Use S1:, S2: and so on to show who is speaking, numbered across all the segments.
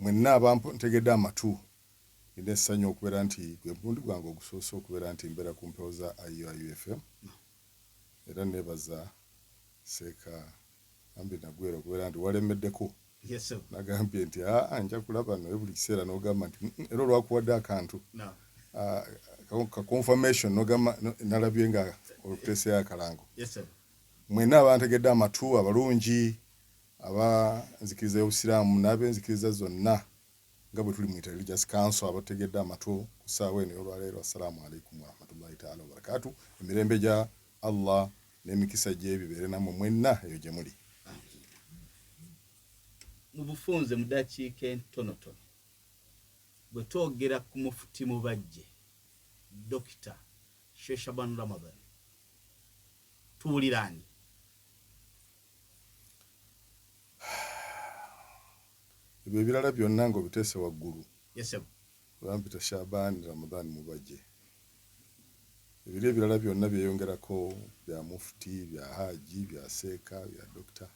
S1: mwenna abamtegedde amatu nina essanyu okubeera nti gwe mulundi gwange ogusoose okubeera nti mbeera ku mpewo za IUFM era neebaza seeka ambi nagwera okubeera nti walemeddeko nagambye nti nja kulaba naye buli kiseera n'ogamba nti era olwakuwadde akantu ka confirmation n'ogamba nalabye nga oluteeseyo akalango mwenna abantegedde amatu abalungi abanzikiriza y'obusiraamu n'ab'enzikiriza zonna nga bwe tuli mu Religious Council abategedde amatu ku ssaawa eno olwaleero. Assalamu alaikum warahmatullahi taala wabarakatu. Emirembe gya Allah n'emikisa gye bibeere nammwe mwenna eyo gye muli.
S2: Mu bufunze mu dakiika entonotono bwe twogera ku Mufti Mubaje Dr. Shaban Ramathan tuwuliraani?
S1: Ebyo ebirala byonna ng'obiteese waggulu.
S2: Yes,
S1: bampita Shaban Ramathan Mubaje. Ebiri ebirala byonna byeyongerako bya Mufti, bya Haji, bya Seeka, bya Dokita.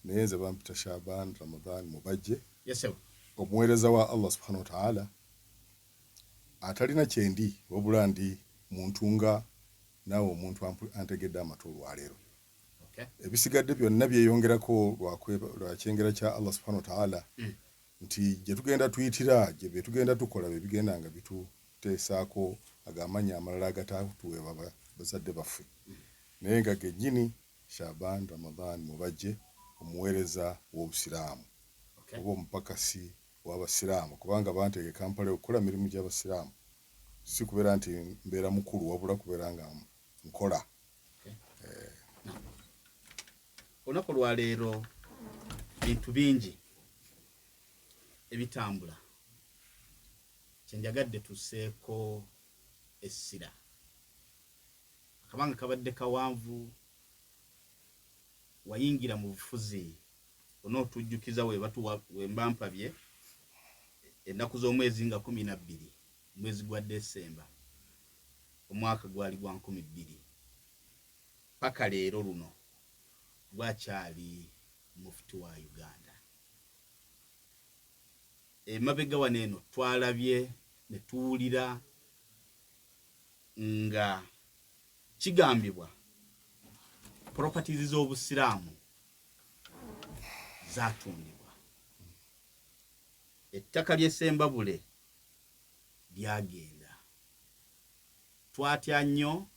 S1: Naye nze bampita Shaban Ramathan Mubaje.
S2: Yes,
S1: omuweereza wa Allah subhanahu wa ta'ala atalina kyendi wabula ndi muntu nga naawe omuntu antegedde amatu olwaleero. Ebisigadde byonna byeyongerako lwa kyengera kya Allah subhanahu wa ta'ala nti gye tugenda tuyitira gye bye tugenda tukola bye bigenda nga bituteesaako agamanya amalala agataatuweebwa bazadde baffe. Naye nga gennyini Shaban Ramathan Mubaje omuweereza w'obusiraamu oba omupakasi w'abasiraamu kubanga banteege Kampala okukola mirimu gy'abasiraamu si kubeera nti mbeera mukulu wabula kubeera nga nkola.
S2: Olunaku lwa leero bintu bingi ebitambula kyenjagadde tusseeko essira akabanga kabadde kawanvu wayingira mu bufuzi onootujjukiza wemba mpabye ennaku z'omwezi nga 12 mwezi gwa Desemba omwaka gwali gwa 2000 paka leero luno bwakyali Mufti wa Uganda. Emabega waneeno twalabye ne tuwulira nga kigambibwa properties z'obusiraamu zaatundibwa. Ettaka ly'Essembabule lyagenda. Twatya nnyo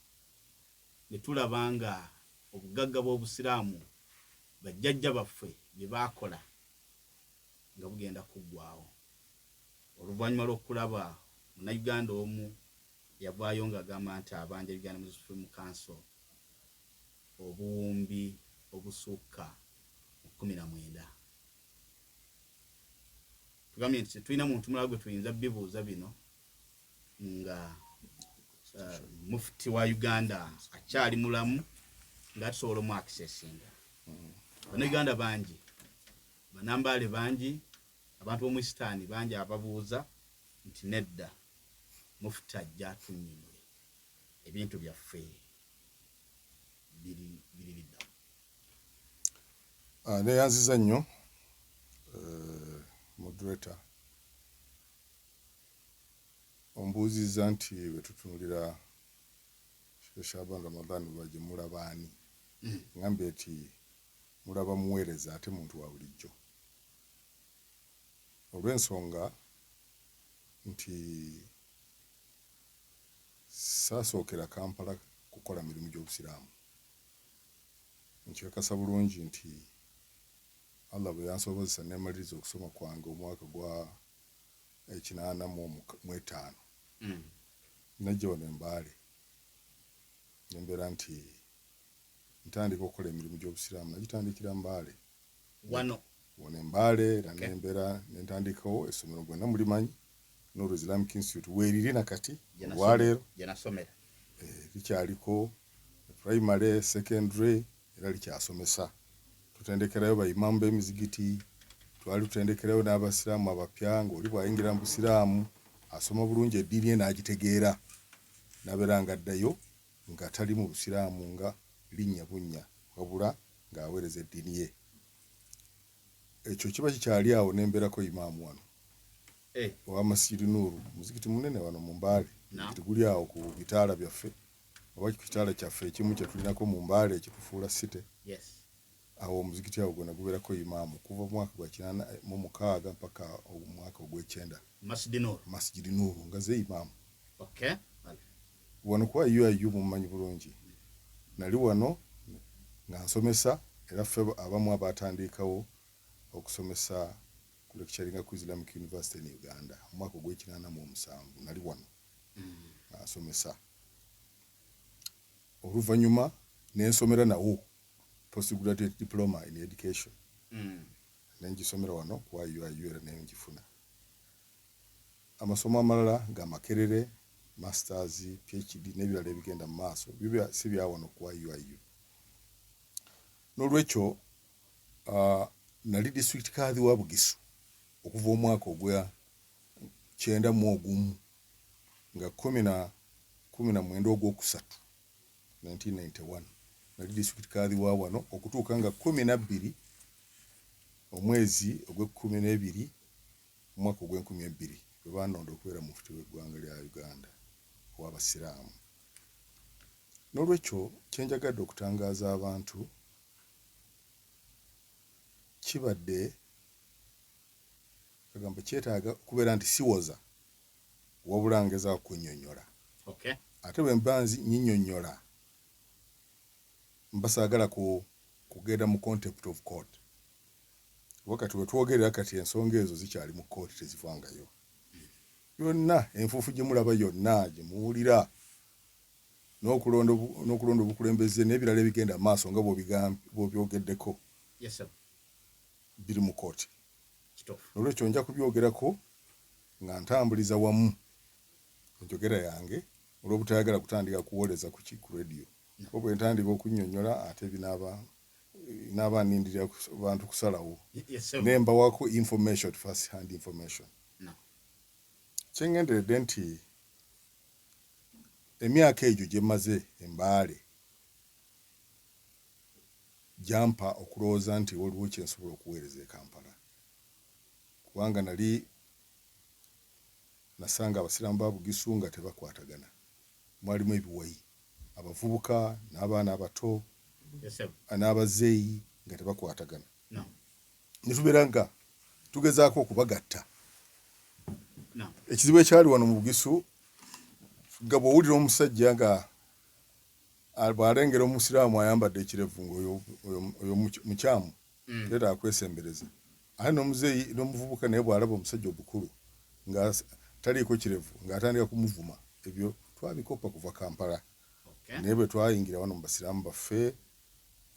S2: ne tulaba nga obugagga bw'obusiraamu bajjajja baffe bye baakola nga bugenda kuggwaawo. Oluvannyuma lw'okulaba Munnayuganda omu yavaayo ng'agamba nti abanja Uganda Muslim Council obuwumbi obusukka 19. Tugambye nti tulina muntu mulala gwe tuyinza bibuuza bino nga Mufti wa Uganda akyali mulamu nga tusobola omu accessinga. Bannayuganda bangi, Banambaale bangi, abantu b'omuisitaani bangi ababuuza nti nedda Mufti ajja atunnyonnyola ebintu byaffe biri bidda.
S1: Neeyanziza nnyo moderator ombuuzizza nti bwe tutunuulira Shaban Ramathan Mubaje mulaba ani? Ngambye nti mulaba muweereza ate muntu wa bulijjo olw'ensonga nti saasookera Kampala kukola mirimu gy'obusiraamu. Nkikakasa bulungi nti Allah bwe yansobozesa neemaliriza okusoma kwange omwaka gwa 1985 najja wano Embaale nembeera nti ntandika okukola emirimu gy'obusiraamu nagitandikira Mbaale
S2: wano
S1: Embaale era nembeera nentandikawo essomero gwonna mulimanyi Nuru Islamic Institute weeriri nakati olwaleero likyaliko primary secondary era likyasomesa. Tutendekerayo bayimamu b'emizigiti, twali tutendekerayo n'abasiraamu abapya ng'oli bwayingira mu busiraamu asoma bulungi eddiini ye n'agitegeera nabeera nga addayo nga tali mu busiraamu nga linnya bunnya wabula ng'aweereza eddiini ye. Ekyo kiba kikyali awo nembeerako imaamu wano wa Masjid Nuru muzikiti munene wano mu Mbale muzikiti guli awo ku bitala byaffe oba kitala kyaffe ekimu kye tulinako mu Mbale ekitufuula site awo muzikiti awo gona gubeerako imaamu kuva mwaka gwa 86 mpaka omwaka ogw'ekyenda Masjid Nuru nga ze imaamu wano kwa UIU mumanyi bulungi nali wano nga nsomesa era ffe abamu abatandikawo okusomesa ku lecturing ku Islamic University in Uganda mwaka ogw'ekyenda nali wano asomesa oluvannyuma nensomera nawo postgraduate diploma in education nengisomera wano kwa UIU era nengifuna amasomo amalala ga Makerere masters PhD n'ebirala ebigenda mu maaso bibya si bya wano kwa UIU n'olwekyo nali district kadhi wa Bugisu okuva omwaka ogwa 91 nga 19 ogwokusatu 1991 nali district kadhi wa wano okutuuka nga 12 omwezi ogwe12 omwaka ogwe12 bwe banonda okubeera mufti w'eggwanga lya Uganda w'abasiraamu n'olwekyo kyenjagadde okutangaaza abantu kibadde kagamba kyetaaga kubeera nti siwoza wabula ngeza kunnyonnyola ate bwe mba nnyinnyonnyola mbasaagala kugenda mu contempt of court wakati we twogerera kati ensonga ezo zikyali mu court tezivangayo yonna enfuufu gye mulaba yonna gye muwulira n'okulonda obukulembeze n'ebirala ebigenda mu maaso nga bw'obyogeddeko biri mu kooti olwekyo nja kubyogerako nga ntambuliza wamu enjogera yange olw'obutayagala kutandika kuwoleza ku radio kuba bwe ntandika okunnyonnyola ate binaaba nnindirira bantu kusalawo nembawako information first hand information kyengenderedde nti emyaka egyo gye mmaze Embaale jampa okulowooza nti waliwo kyensobola okuweereza e Kampala kubanga nali nasanga abasiraamu ba Bugisu nga tebakwatagana mwalimu ebiwayi abavubuka n'abaana abato n'abazeeyi nga tebakwatagana ne tubeera nga tugezaako okubagatta ekizibu ekyali wano mu Bugisu nga bw'owulira omusajja nga bw'alengera omusiraamu ayambadde ekirevu ng'oyo mukyamu teeta akwesembereza ate n'omuzeeyi n'omuvubuka naye bw'alaba omusajja obukulu nga taliiko kirevu ng'atandika kumuvuma ebyo twabikopa kuva Kampala naye bwe twayingira wano mu basiraamu baffe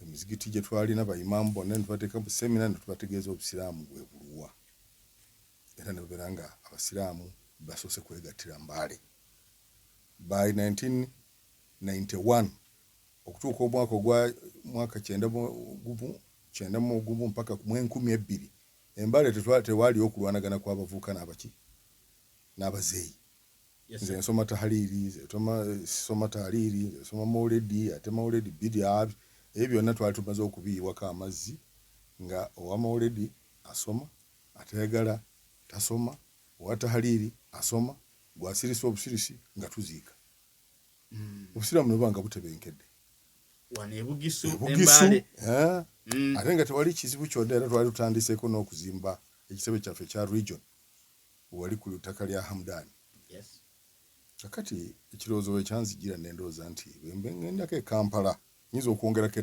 S1: emizigiti gye twalina bayimaamu bonna ne tubateeka mu semina ne tubategeeza obusiraamu bwe buluwa era ne babeera nga abasiraamu basoose kwegattira Mbaale by 1991 okutuuka omwaka ogwa mwaka 91 mpaka mu 2000 Embaale tewaaliyo okulwanagana kw'abavubuka n'abazeeyi nze nsoma tahaliri soma tahaliri nsoma maulidi ate maulidi bidia ebyo byonna twali tumaze okubiyiwako amazzi nga owa maulidi asoma atayagala tasoma owa tahaliri asoma gwasirisa obusirisi nga tuziika obusiraamu ne bwanga butebenkedde
S2: wane Bugisu
S1: Embaale ate nga tewali kizibu kyonna era twali tutandiseeko n'okuzimba ekitebe kyaffe kya region wali ku ttaka lya Hamdan kakati ekirowoozo bwe kyanzijira n'endowooza nti bwe ngendako e Kampala nyinza okwongerako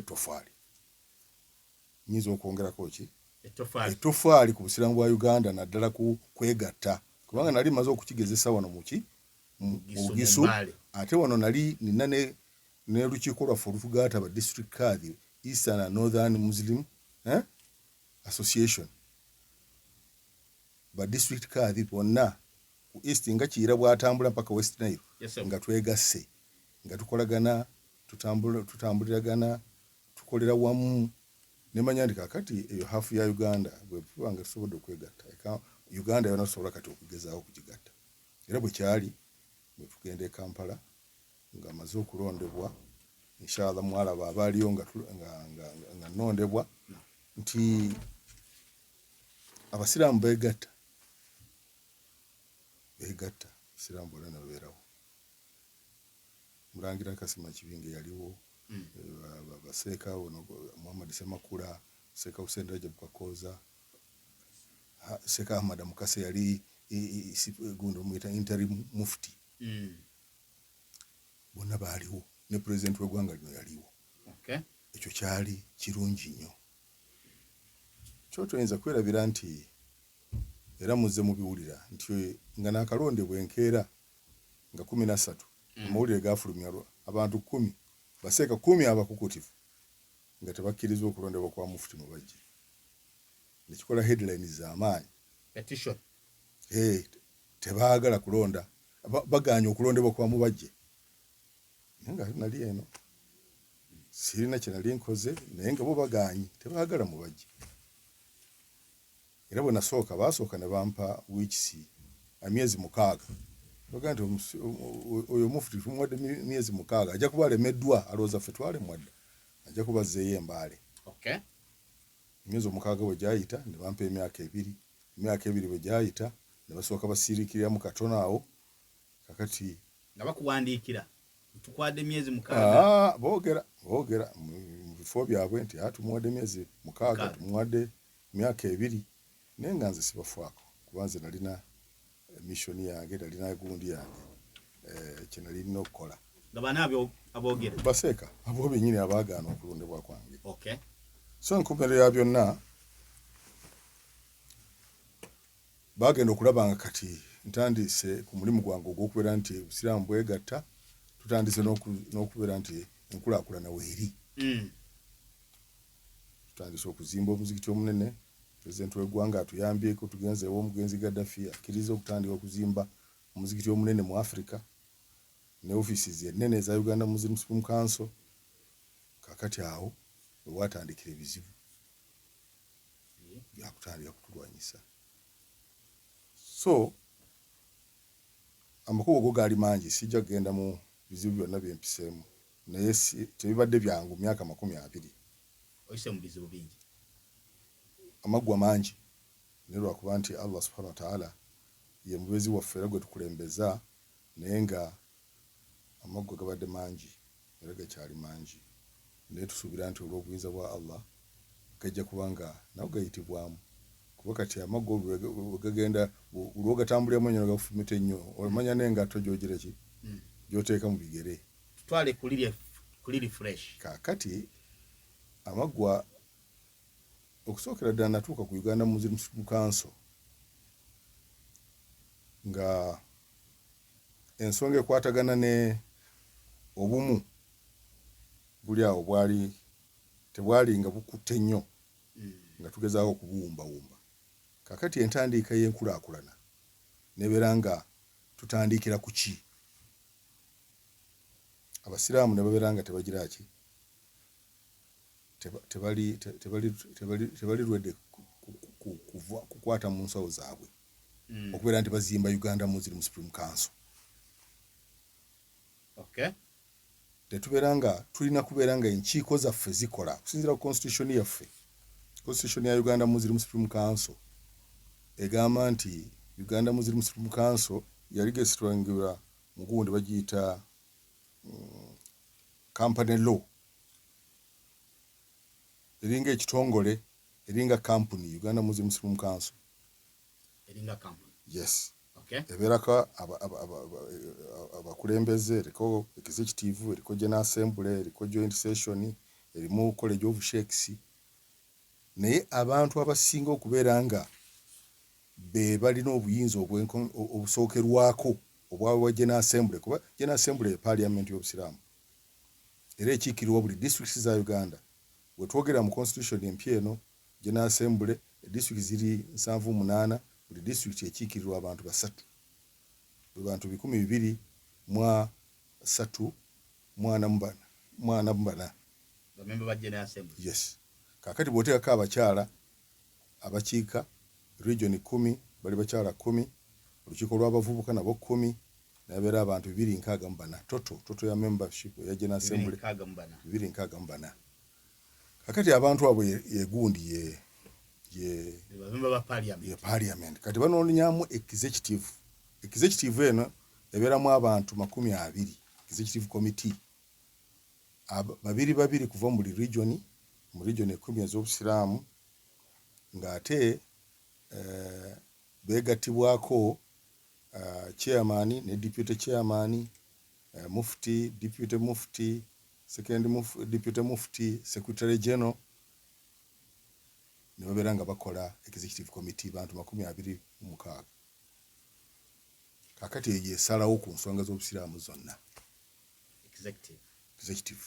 S1: ettofaali ku busiraamu bwa Uganda naddala ku kwegatta kubanga nali maze okukigezesa wano mu Bugisu ate wano nali nina n'olukiiko lwaffe olutugaata aba district kadhi Eastern and Northern Muslim Association ba district kadhi bonna ku East nga Kiyira bw'atambula mpaka West Nile nga twegasse nga tukolagana tutambuliragana tukolera wamu nemanya ndi kakati eyo hafu ya Uganda bwe tubanga tusobodde okwegatta Uganda yona sobola kati okugezaaho kugigatta era bwe kyali bwe tugenda e Kampala nga maze okulondebwa inshallah mwalaba abaaliyo nga nondebwa nti abasiraamu beegatta begatta Busiraamu bonna ne babeerawo. Mulangira Kasima Kibinge yaliwo, baseeka ono Muhammad Semakula, Seeka Hussein Rajab Kakoza, Seeka Ahmad Mukase yali gundo mwita interim Mufti. Bonna baaliwo ne president w'eggwanga lino yaliwo. Ekyo kyali kirungi nnyo. Kyo tuyinza kwerabira nti era muzze mubiwulira nti nga n'akalonde bwenkeera nga 13 amawulire gaafulumya abantu 10 baseeka 10 abakukutifu nga tebakkirizwa okulondebwa kwa Mufti Mubaje. Nekikola headlines z'amaanyi.
S2: Petition.
S1: Tebaagala kulonda, baganya okulondebwa kwa Mubaje. Nga nali eno sirina kye nali nkoze naye nga bo baganye tebaagala Mubaje. Era bwe nasooka baasooka ne bampa weeks emyezi 6. Baga nti oyo Mufti tumuwadde myezi 6 ajja kuba alemeddwa alowooza ffe twalemwadde ajja kuba azzeeyo Embaale. Emyezi 6 bwe gyayita ne bampa emyaka 2. Emyaka 2 bwe gyayita ne basooka basiirikiriramu katono awo kakati
S2: nga bakuwandiikira tukwadde myezi 6.
S1: boogera mu bifo byabwe nti tumuwadde myezi 6 tumuwadde emyaka 2 naye nga nze sibafaako kuba nze nalina missoni yange nalina gundi yange kye nalina okukola.
S2: Nga bana aboogera
S1: baseeka abo bennyini abaagaana okulondebwa kwange. So enkomerero ya byonna baagenda okulaba nga kati ntandise ku mulimu gwange ogw'okubeera nti Busiraamu bwegatta tutandise n'okubeera nti enkulaakulana weeri. Tutandise okuzimba omuzikiti omunene. President w'eggwanga atuyambyeko tugenzeewo omugenzi Gaddafi akkiriza okutandika okuzimba omuzikiti omunene mu Africa ne offices ennene eza Uganda Muslim Council. Kakati awo we watandikira ebizibu byakutandika kutulwanyisa. So amakubo go gaali mangi sijja kugenda mu bizibu byonna byempiseemu naye tebibadde byangu myaka 20.
S2: Oyise mu bizibu bingi.
S1: Amaggwa mangi naye lwakuba nti Allah subhanahu wa ta'ala ye mubezi waffe era gwe tukulembeza naye nga amaggwa gabadde mangi era gakyali mangi naye tusuubira nti olw'obuyinza bwa Allah gajja kubanga nawe gayitibwamu kuba kati amaggwa bwe gagenda olw'ogatambuliramu ennyo gafumita ennyo omanya n'engatto gy'ogira ki gy'oteeka mu bigere.
S2: Tutwale kuli fresh.
S1: Kaakati amaggwa okusookera ddala natuuka ku Uganda Muslim Council nga ensonga ekwatagana ne obumu buli awo tebwali nga bukutte nnyo nga tugezaako okubuwumbawumba. Kakati entandiika y'enkulaakulana nebeera nga tutandikira ku ki? Abasiraamu ne babeera nga tebagira ki? tebali lwedde kukwata mu nsawo zaabwe okubeera nti bazimba Uganda Muslim Council. Tetubeera nga tulina kubeera nga enkiiko zaffe zikola okusinziira ku constitution yaffe. Constitution ya Uganda Muslim Council egamba nti Uganda Muslim Council yali gesitwangibwa mu gundi bagiyita company law. Eringa ekitongole eringa company Uganda Muslim Council.
S2: Eringa company.
S1: Yes. Ebeerako abakulembeze eriko executive eriko general assembly eriko joint session erimu college of sheikhs naye abantu abasinga okubeera nga be balina obuyinza obusookerwako obwa general assembly kuba general assembly parliament y'Obusiraamu era ekiikirirwa buli districts za Uganda. Bwe twogera mu constitution empya eno general assembly district ziri 78 buli district ekiikirirwa abantu 3 bantu 223 mwana mbana
S2: member ba general assembly.
S1: Yes. Kakati bw'oteekako abakyala abakiika region 10 bali bakyala 10 olukiiko lw'abavubuka nabo 10 nabeera abantu 264 toto ya membership ya general assembly 264. Kakati abantu abo yegundi ye
S2: member ba parliament.
S1: Kati banoonyamu executive executive eno ebeeramu abantu 20 executive committee babiri kuva mu region mu region 10 ez'obusiraamu ng'ate beegattibwako chairman ne deputy chairman, mufti, deputy mufti, deputy mufti, secretary general, ne babeera nga bakola executive committee bantu 26. Kakati yesalawo ku nsonga z'obusiraamu zonna executive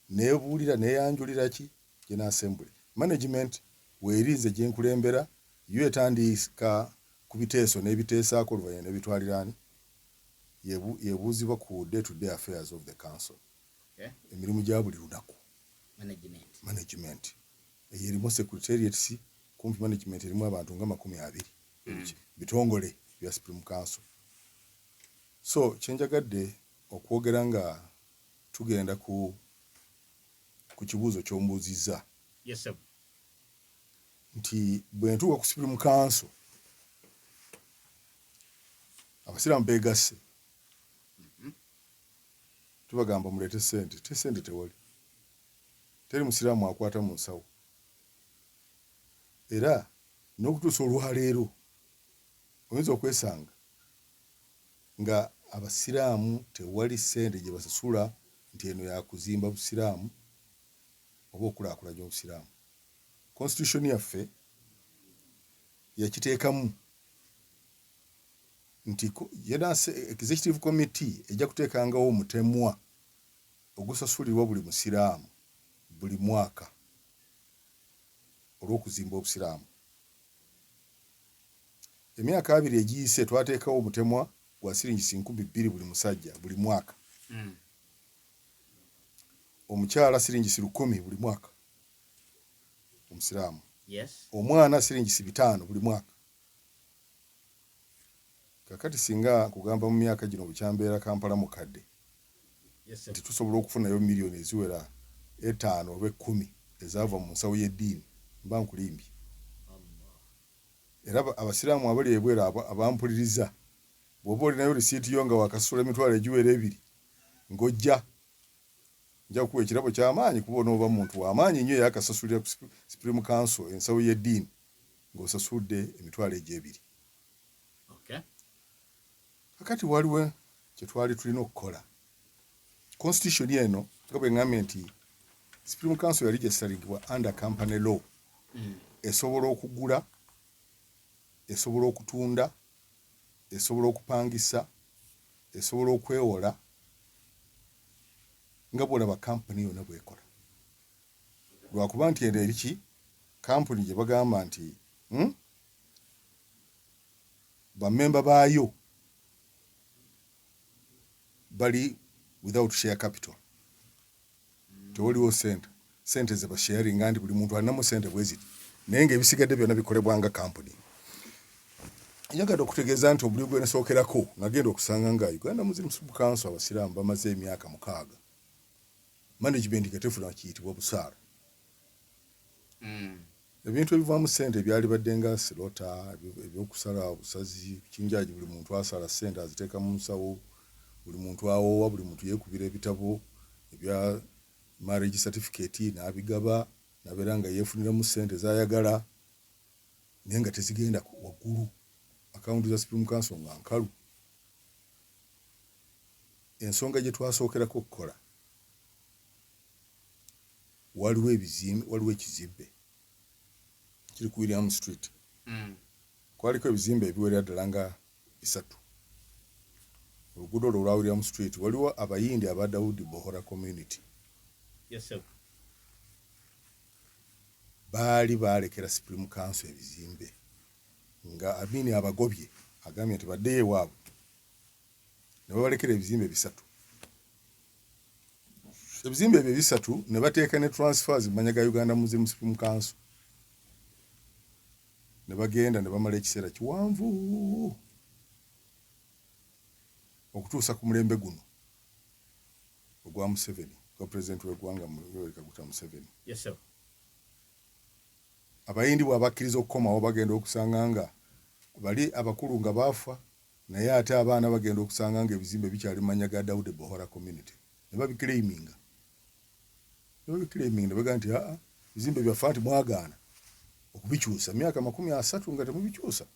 S1: nebuulira neyanjulira ki General Assembly. Management weerinze gyenkulembera yo etandika ku biteeso n'ebiteesaako oluvannyuma n'ebitwaliraani yebuuzibwa ku day-to-day affairs of the council. Emirimu gya buli lunaku management eyerimu secretariats kumpi management erimu abantu nga 20 bitongole bya Supreme Council. So kyenjagadde okwogera nga tugenda ku kibuuzo ky'ombuuzizza.
S2: Yes sir.
S1: Nti bwe ntuuka ku Supreme Council abasiraamu beegasse tubagamba muleete ssente tewali, teri musiraamu akwata mu nsawo, era n'okutuusa olwaleero oyinza okwesanga nga abasiraamu tewali ssente gye basasula nti eno yakuzimba busiraamu oba okulaakulanya obusiraamu. Constitution yaffe yakiteekamu nti executive committee ejja kuteekangawo omutemwa ogusasulirwa buli musiraamu buli mwaka olw'okuzimba obusiraamu. Emyaka 2 egiyise twateekawo omutemwa gwa siringisi 2,000 buli musajja buli mwaka. Omukyala siringisi 1,000 buli mwaka omusiraamu.
S2: Yes.
S1: Omwana siringisi 5 buli mwaka. Kakati singa kugamba mu myaka gino bukyambeera Kampala mukadde.
S2: Yes sir.
S1: Tusobola okufunayo miliyoni eziwera 5 oba 10 ezaava mu nsawo y'eddiini mba nkulimbye. Era abasiraamu abali ebweru abampuliriza bw'oba olinayo risiiti yo nga wakasasula emitwalo egiwera 2 ng'ojja nja kukuwa ekirabo ky'amaanyi kuba onooba muntu w'amaanyi nnyo eyakasasulira ku Supreme Council ensawo y'eddiini ng'osasudde emitwalo egy'ebiri.
S2: Okay.
S1: Kakati waliwo kye twali tulina okukola. Constitution eno nga bwe ngambye nti Supreme Council yali gyesalingibwa under company law. Esobola okugula, esobola okutunda, esobola okupangisa, esobola okwewola nga bw'olaba kampuni yonna bw'ekola. Lwakuba nti eno eriki kampuni gye bagamba nti bammemba baayo bali without share capital. Tewaliwo sente ze basharinga nti buli muntu alinamu sente bwe ziti naye ng'ebisigadde byonna bikolebwanga kampuni. Njagadde okutegeeza nti obuli gwe nasookerako nagenda okusanga nga Uganda Muslim Council abasiraamu bamaze emyaka 6. Management ketefuna kiyitibwa busaara. Ebintu ebivaamu ssente byali badde nga silota ebyokusala obusazi kinjaji buli muntu asala ssente aziteeka mu nsawo, buli muntu awoowa, buli muntu yeekubira ebitabo ebya marriage certificate n'abigaba nabeera nga yeefuniramu ssente z'ayagala naye nga tezigenda waggulu. Akawunti za Supreme Council nga nkalu. Ensonga gye twasookerako okukola waliwo ekizimbe kiri ku William Street. Kwaliko ebizimbe ebiwerera ddala nga 3. Oluguudo olwa William Street waliwo abayindi aba Daudi Bohora community.
S2: Yes sir.
S1: Baali baalekera Supreme Council ebizimbe nga Amini abagobye agambye nti baddeyo ewaabwe ne babalekera ebizimbe 3. Ebizimbe ebyo 3 ne bateeka ne transfers mu manya ga Uganda Muslim Supreme Council. Ne bagenda ne bamala ekiseera kiwanvu okutuusa ku mulembe guno ogwa Museveni, gwa President w'eggwanga Museveni.
S2: Yes sir.
S1: Abayindi bw'abakkiriza okukomawo bagenda okusanga nga bali abakulu nga baafa naye ate abaana bagenda okusanga nga ebizimbe bikyali manya ga Dawudi Bohora community ne babiclaiminga ne bagamba nti ebizimbe byaffe nti mwagaana okubikyusa myaka 30 nga temubikyusa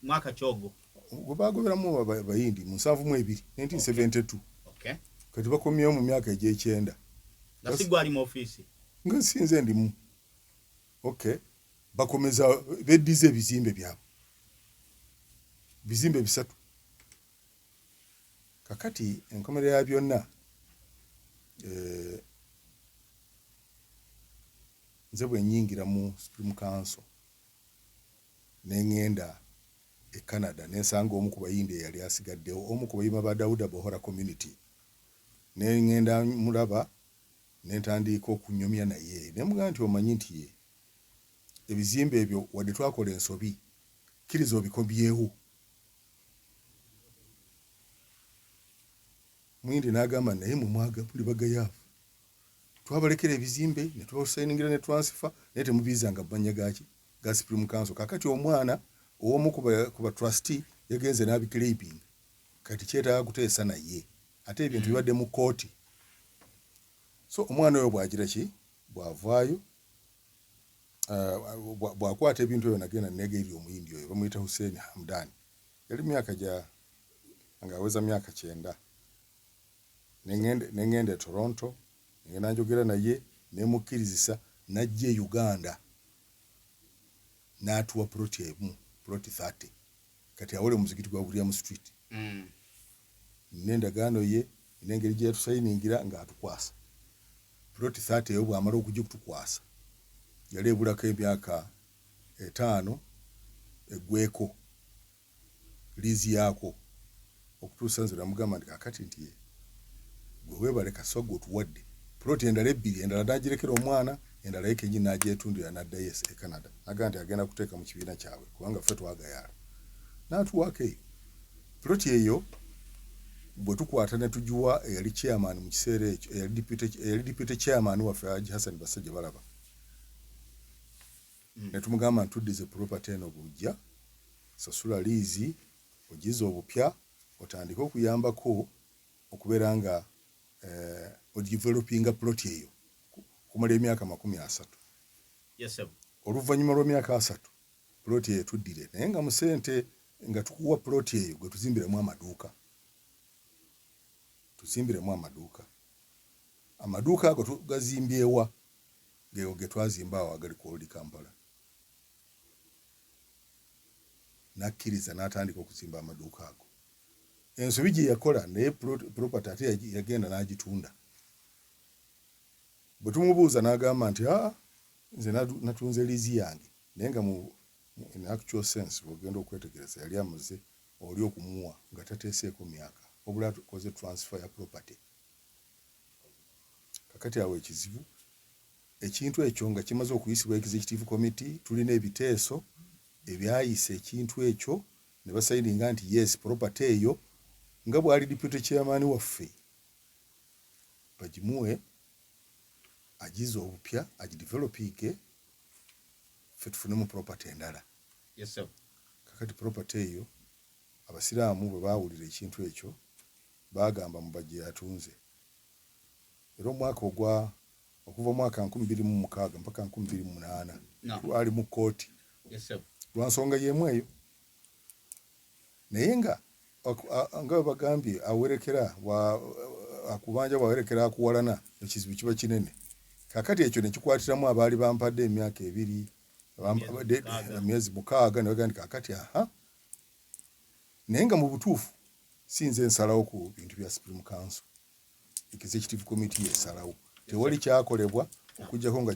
S2: mwaka kyogo
S1: gwe bagoberamu bayindi mu 1972 kati bakomyewo mu myaka egy'ekyenda
S2: nga sigwali mu office
S1: nga Sinze ndimu bakomeza beddiza ebizimbe byabwe bizimbe bisatu kakati enkomere ya byonna nze bwe nnyingira mu Supreme Council n'engenda e Canada n'ensanga omu ku bayimbi eyali asigaddewo omu ku bayimba ba Dawuda Bohora community n'engenda mulaba n'entandika okunyomya naye nemugamba nti omanyi nti ye ebizimbe ebyo wadde twakola ensobi kkiriza obikomyewo. Mwindi n'agamba naye mumwaga muli bagayaavu twabalekera ebizimbe ne tubasayiningira ne transfer naye temubizanga bumanya gaki ga Supreme Council. Kakati omwana owomu ku ba trustee yagenze n'abiclaiming kati kyetaaga kuteesa naye ate ebintu bibadde mu kooti. So omwana oyo bwagira ki bwavaayo bwakwata ebintu ebyo nagenda negeeri omuyindi oyo bamuyita Hussein Hamdan yali myaka nga aweza myaka 9 nengende Toronto ngenda njogera naye nemukkirizisa najja Uganda n'atuwa ploti emu ploti 30 kati awole muzikiti gwa William Street n'endagaano ye n'engeri gye yatusayiningira ng'atukwasa ploti 30 eyo bw'amala okujja kutukwasa yali ebulako emyaka 5 eggweko liizi yaako okutuusa nze namugamba nti kakati nti ye gwe weebale kaswago otuwadde ploti endala 2 endala n'agirekera omwana endala ye kennyini n'agyetundira n'addayo e Canada n'agamba nti agenda kuteeka mu kibiina kyabwe kubanga ffe twagayaala n'atuwaako eyo ploti eyo bwe tukwata ne tugiwa eyali chairman mu kiseera ekyo eyali deputy chairman waffe Haji Hassan Basajja balaba ne tumugamba ntuddize property eno bujja sasula liizi ogize obupya otandike okuyambako okubeera nga odevelopinga ploti eyo kumala emyaka 30.
S2: Yes sir.
S1: Oluvannyuma lw'emyaka 3 ploti eyo tuddire naye nga mu ssente nga tukuwa ploti eyo gwe tuzimbiremu amaduuka amaduuka ago tugazimbyewa ge twazimba awo agali ku Old Kampala n'akkiriza n'atandika okuzimba amaduuka ago. Ensobi gye yakola naye property ate yagenda n'agitunda. Bwe tumubuuza n'agamba nti nze natunze liizi yange naye nga in actual sense bw'ogenda okwetegereza yali amaze oli okumuwa nga tateeseeko myaka obula tukoze transfer ya property. Kakati awo ekizibu ekintu ekyo nga kimaze okuyisibwa executive committee tulina ebiteeso ebyayise ekintu ekyo ne basayininga nti yes property eyo nga bwali deputy chairman waffe bagimuwe agize obupya agidevelopinge ffe tufunemu property endala.
S2: Yes sir.
S1: Kakati property eyo abasiraamu bwe baawulira ekintu ekyo bagamba Mubaje yatunze era omwaka okuva mwaka 2006 mpaka 2008 twali mu kooti.
S2: Yes sir.
S1: Lwansonga y'emu eyo naye nga bagambye awerekera akubanja bwawerekera akuwalana ekizibu kiba kinene. Kakati ekyo ne kikwatiramu abaali bampadde emyaka 2 emyezi 6 ne bagamba kakati naye nga mu butuufu Sinze nsalawo ku bintu bya Supreme Council executive committee yesalawo tewali kyakolebwa okujjako nga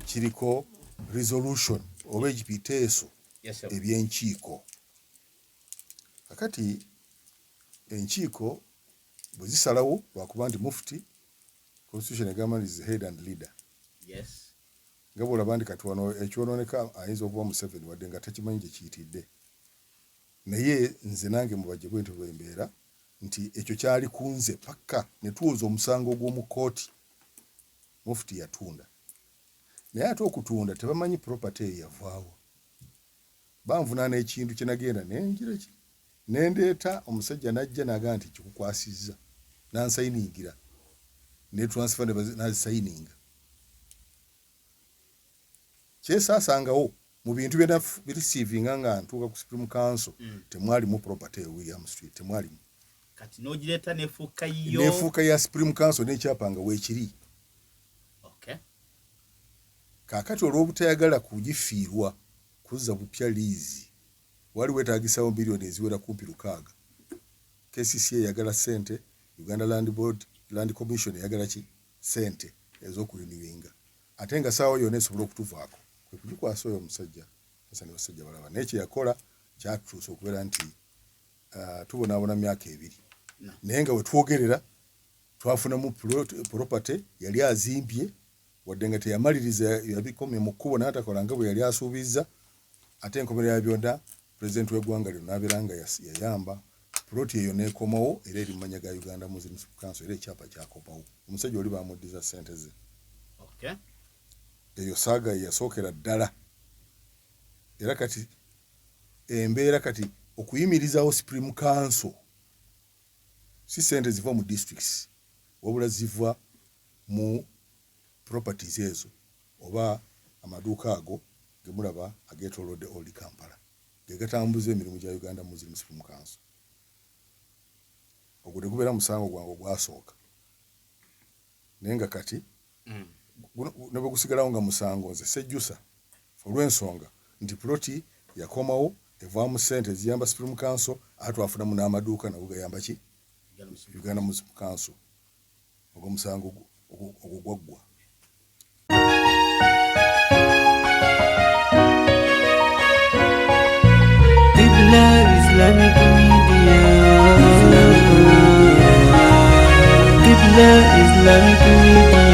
S1: kiriko resolution oba ekipiteeso ebyenkiiko. Kakati enkiiko bwe zisalawo lwakuba nti Mufti constitution egamba is the head and leader.
S2: Yes.
S1: Nga bw'olaba nti kati wano ekyonooneka ayinza okuba Museveni wadde nga takimanyi gye kiyitidde naye nze nange Mubaje bwe ntyo embeera nti ekyo kyali kunze paka ne tuwoza omusango gw'omu kooti Mufti yatunda naye ate okutunda tebamanyi property yavaawo banvunaana ekintu kye nagenda nenjira ki nendeeta omusajja najja naga nti kikukwasizza nansayiningira ne transfer nazisayininga kyesaasangawo mu bintu bye bireceiving nga ntuuka ku Supreme Council temwalimu property ya William Street temwalimu
S2: kati n'ogireeta
S1: nefuuka ya Supreme Council n'ekyapa nga weekiri.
S2: Okay.
S1: Kaakati olw'obutayagala kugifiirwa kuzza bupya liizi wali weetaagisawo biliyoni eziwera kumpi 6. KCCA eyagala ssente, Uganda Land Commission eyagala ki ssente ez'okuliniwinga ate nga saawa yonna esobola okutuvaako kwe kugikwasa oyo omusajja asani basajja balaba n'ekyo yakola kyatuusa okubeera nti tubonaabona myaka 2 naye nga we twogerera twafunamu property yali azimbye wadde nga teyamaliriza yabikomye mu kkubo n'atakola nga bwe yali asuubizza ate enkomerero ya byonna pulezidenti w'eggwanga lino n'abeera nga yayamba puloti eyo n'ekomawo era eri mu mannya ga Uganda Muslim Council era ekyapa kyakomawo omusajja oli bamuddiza ssente ze.
S2: Okay.
S1: Eyo saaga yasookera ddala era kati embeera kati okuyimirizawo Supreme Council si ssente ziva mu districts wabula ziva mu properties ezo oba amaduuka ago gemulaba ageetoolodde oli Kampala gegatambuza emirimu gya Uganda Muslim Supreme Council. Ogwo ne gubeera musango gwange ogwasooka naye nga kati ne bwe gusigalawo nga musango nze sejjusa olw'ensonga nti puloti yakomawo evaamu ssente eziyamba Supreme Council ate twafunamu n'amaduuka nago gayamba ki Uganda Muslim Council. Ogwo musango ogwo gwaggwa.
S3: Islamic Media. Islamic Media.